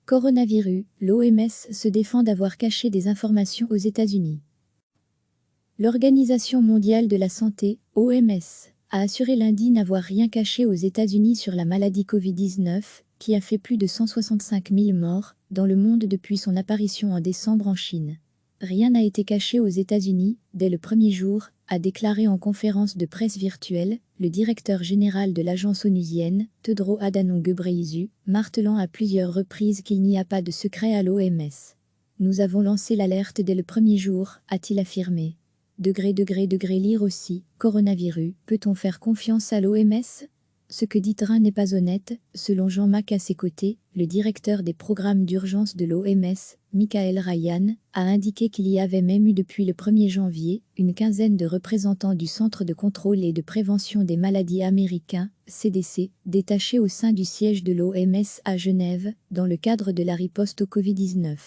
Coronavirus, l'OMS se défend d'avoir caché des informations aux États-Unis. L'Organisation mondiale de la santé, OMS, a assuré lundi n'avoir rien caché aux États-Unis sur la maladie Covid-19, qui a fait plus de 165 000 morts dans le monde depuis son apparition en décembre en Chine. Rien n'a été caché aux États-Unis dès le premier jour, a déclaré en conférence de presse virtuelle le directeur général de l'agence onusienne, Tedros Adhanom Ghebreyesus, martelant à plusieurs reprises qu'il n'y a pas de secret à l'OMS. Nous avons lancé l'alerte dès le premier jour, a-t-il affirmé. Lire aussi, coronavirus, peut-on faire confiance à l'OMS ? Ce que dit Train n'est pas honnête, selon Jean Mack à ses côtés, le directeur des programmes d'urgence de l'OMS, Michael Ryan, a indiqué qu'il y avait même eu depuis le 1er janvier une quinzaine de représentants du Centre de contrôle et de prévention des maladies américain, CDC, détachés au sein du siège de l'OMS à Genève, dans le cadre de la riposte au Covid-19.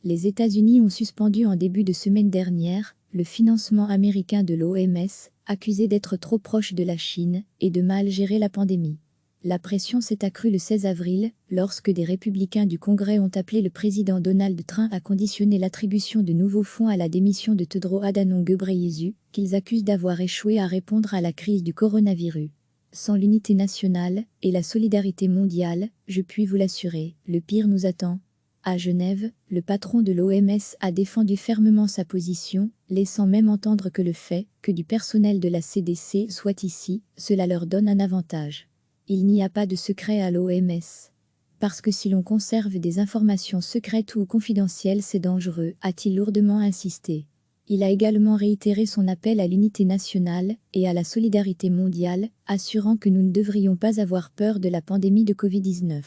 Les États-Unis ont suspendu en début de semaine dernière le financement américain de l'OMS, accusé d'être trop proche de la Chine et de mal gérer la pandémie. La pression s'est accrue le 16 avril, lorsque des républicains du Congrès ont appelé le président Donald Trump à conditionner l'attribution de nouveaux fonds à la démission de Tedros Adhanom Ghebreyesus, qu'ils accusent d'avoir échoué à répondre à la crise du coronavirus. Sans l'unité nationale et la solidarité mondiale, je puis vous l'assurer, le pire nous attend. À Genève, le patron de l'OMS a défendu fermement sa position, laissant même entendre que le fait que du personnel de la CDC soit ici, cela leur donne un avantage. Il n'y a pas de secret à l'OMS. Parce que si l'on conserve des informations secrètes ou confidentielles, c'est dangereux, a-t-il lourdement insisté. Il a également réitéré son appel à l'unité nationale et à la solidarité mondiale, assurant que nous ne devrions pas avoir peur de la pandémie de Covid-19.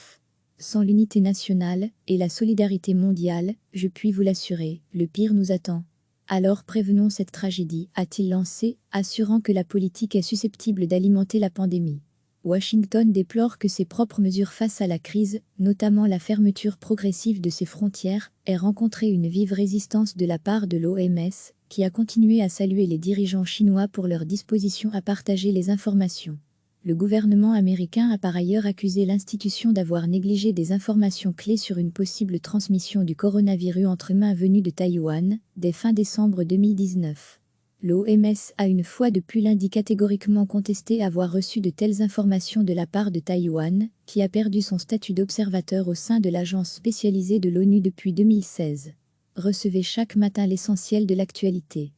Sans l'unité nationale et la solidarité mondiale, je puis vous l'assurer, le pire nous attend. Alors prévenons cette tragédie, a-t-il lancé, assurant que la politique est susceptible d'alimenter la pandémie. Washington déplore que ses propres mesures face à la crise, notamment la fermeture progressive de ses frontières, aient rencontré une vive résistance de la part de l'OMS, qui a continué à saluer les dirigeants chinois pour leur disposition à partager les informations. Le gouvernement américain a par ailleurs accusé l'institution d'avoir négligé des informations clés sur une possible transmission du coronavirus entre humains venus de Taïwan, dès fin décembre 2019. L'OMS a une fois de plus lundi catégoriquement contesté avoir reçu de telles informations de la part de Taïwan, qui a perdu son statut d'observateur au sein de l'agence spécialisée de l'ONU depuis 2016. Recevez chaque matin l'essentiel de l'actualité.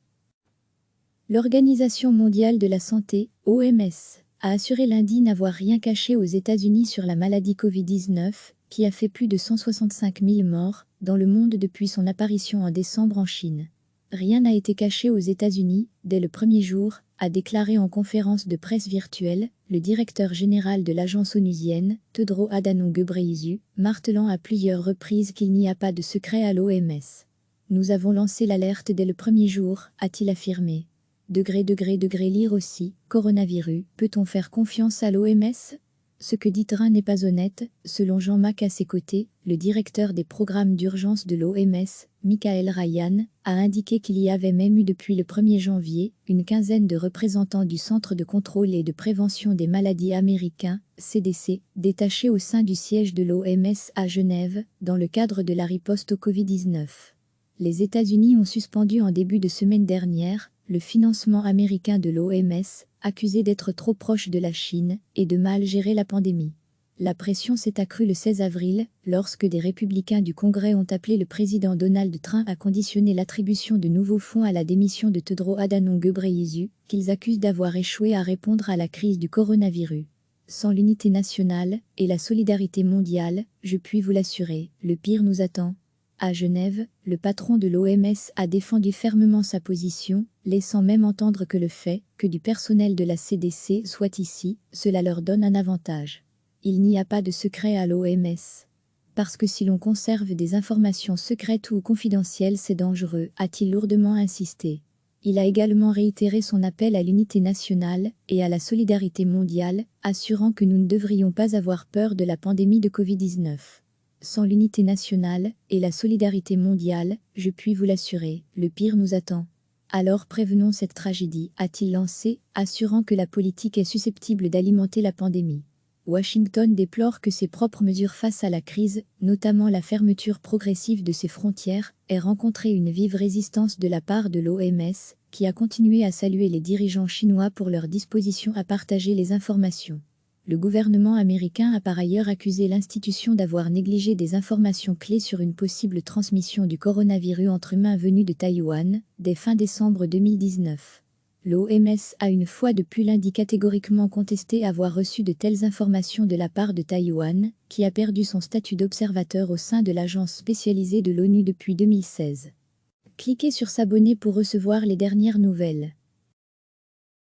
L'Organisation mondiale de la santé, OMS, a assuré lundi n'avoir rien caché aux États-Unis sur la maladie Covid-19, qui a fait plus de 165 000 morts dans le monde depuis son apparition en décembre en Chine. Rien n'a été caché aux États-Unis dès le premier jour, a déclaré en conférence de presse virtuelle le directeur général de l'agence onusienne, Tedros Adhanom Ghebreyesus, martelant à plusieurs reprises qu'il n'y a pas de secret à l'OMS. Nous avons lancé l'alerte dès le premier jour, a-t-il affirmé. Lire aussi, coronavirus, peut-on faire confiance à l'OMS ? Ce que dit Train n'est pas honnête, selon Jean Mack à ses côtés, le directeur des programmes d'urgence de l'OMS, Michael Ryan, a indiqué qu'il y avait même eu depuis le 1er janvier une quinzaine de représentants du Centre de contrôle et de prévention des maladies américain, CDC, détachés au sein du siège de l'OMS à Genève, dans le cadre de la riposte au Covid-19. Les États-Unis ont suspendu en début de semaine dernière le financement américain de l'OMS, accusé d'être trop proche de la Chine et de mal gérer la pandémie. La pression s'est accrue le 16 avril, lorsque des républicains du Congrès ont appelé le président Donald Trump à conditionner l'attribution de nouveaux fonds à la démission de Tedros Adhanom Ghebreyesus, qu'ils accusent d'avoir échoué à répondre à la crise du coronavirus. Sans l'unité nationale et la solidarité mondiale, je puis vous l'assurer, le pire nous attend. À Genève, le patron de l'OMS a défendu fermement sa position, laissant même entendre que le fait que du personnel de la CDC soit ici, cela leur donne un avantage. Il n'y a pas de secret à l'OMS. Parce que si l'on conserve des informations secrètes ou confidentielles, c'est dangereux, a-t-il lourdement insisté. Il a également réitéré son appel à l'unité nationale et à la solidarité mondiale, assurant que nous ne devrions pas avoir peur de la pandémie de Covid-19. Sans l'unité nationale et la solidarité mondiale, je puis vous l'assurer, le pire nous attend. Alors prévenons cette tragédie, a-t-il lancé, assurant que la politique est susceptible d'alimenter la pandémie. Washington déplore que ses propres mesures face à la crise, notamment la fermeture progressive de ses frontières, aient rencontré une vive résistance de la part de l'OMS, qui a continué à saluer les dirigeants chinois pour leur disposition à partager les informations. Le gouvernement américain a par ailleurs accusé l'institution d'avoir négligé des informations clés sur une possible transmission du coronavirus entre humains venus de Taïwan, dès fin décembre 2019. L'OMS a une fois de plus lundi catégoriquement contesté avoir reçu de telles informations de la part de Taïwan, qui a perdu son statut d'observateur au sein de l'agence spécialisée de l'ONU depuis 2016. Cliquez sur s'abonner pour recevoir les dernières nouvelles.